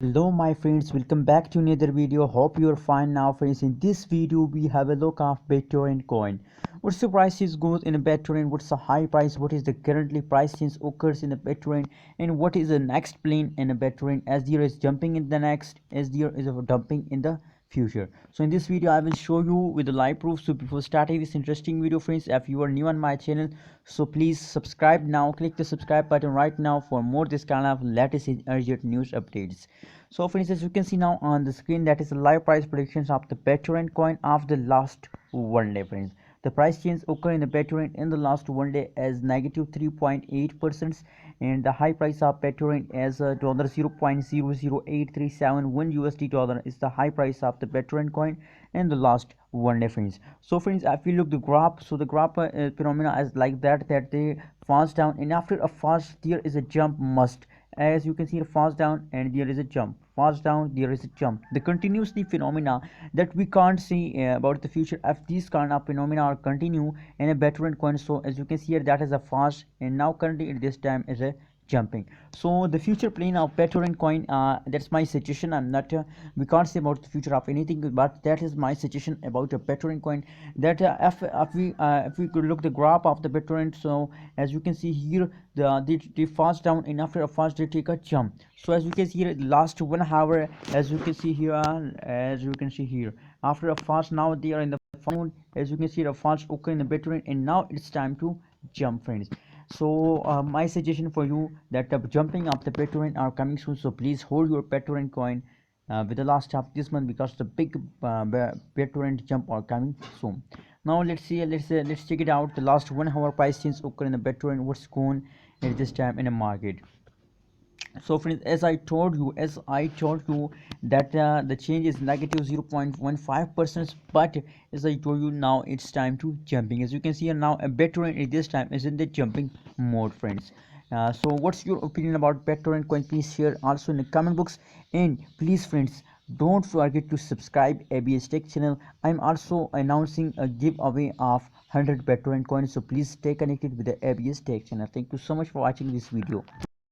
Hello my friends, welcome back to another video. Hope you are fine now friends. In this video we have a look of Bittorrent coin. What's the prices goes in a Bittorrent, what's the high price, what is the currently price change occurs in a Bittorrent, and what is the next plane in a Bittorrent, as there is jumping in the next, as there is a dumping in the future. So in this video I will show you with the live proof. So before starting this interesting video friends, if you are new on my channel, so please subscribe now, click the subscribe button right now for more this kind of latest and urgent news updates. So friends, as you can see now on the screen, that is the live price predictions of the Bittorrent coin of the last one day friends. The price change occurred in the Bittorrent in the last one day as negative 3.8%, and the high price of Bittorrent as $0.008371 USD dollar is the high price of the Bittorrent coin in the last one day friends. So friends, if we look the graph, so the graph phenomena is like that they falls down, and after a fast there is a jump must. As you can see, falls down and there is a jump, falls down, there is a jump. The continuously phenomena that we can't see about the future, if these kind of phenomena are continue in a Bittorrent coin. So as you can see here, that is a fast, and now currently at this time is a jumping. So the future plane of Bittorrent coin, that's my suggestion. I'm not we can't say about the future of anything, but that is my suggestion about a Bittorrent coin. That if we could look the graph of the Bittorrent, so as you can see here, they fast down, and after a fast they take a jump. So as you can see here, last 1 hour, as you can see here, after a fast, now they are in the phone. As you can see, the fast occur in the Bittorrent, and now it's time to jump friends. So my suggestion for you that the jumping of the Bittorrent are coming soon, so please hold your Bittorrent coin with the last of this month, because the big Bittorrent jump are coming soon. Now let's see, let's check it out. The last 1 hour price change occur in the Bittorrent, what's going at this time in the market. So friends, as I told you that the change is negative 0.15%, but as I told you, now it's time to jumping. As you can see here, now a Bittorrent at this time is in the jumping mode friends. So what's your opinion about Bittorrent coin? Please share also in the comment box, and please friends, don't forget to subscribe ABS Tech channel. I'm also announcing a giveaway of 100 Bittorrent coins, so please stay connected with the ABS Tech channel. Thank you so much for watching this video.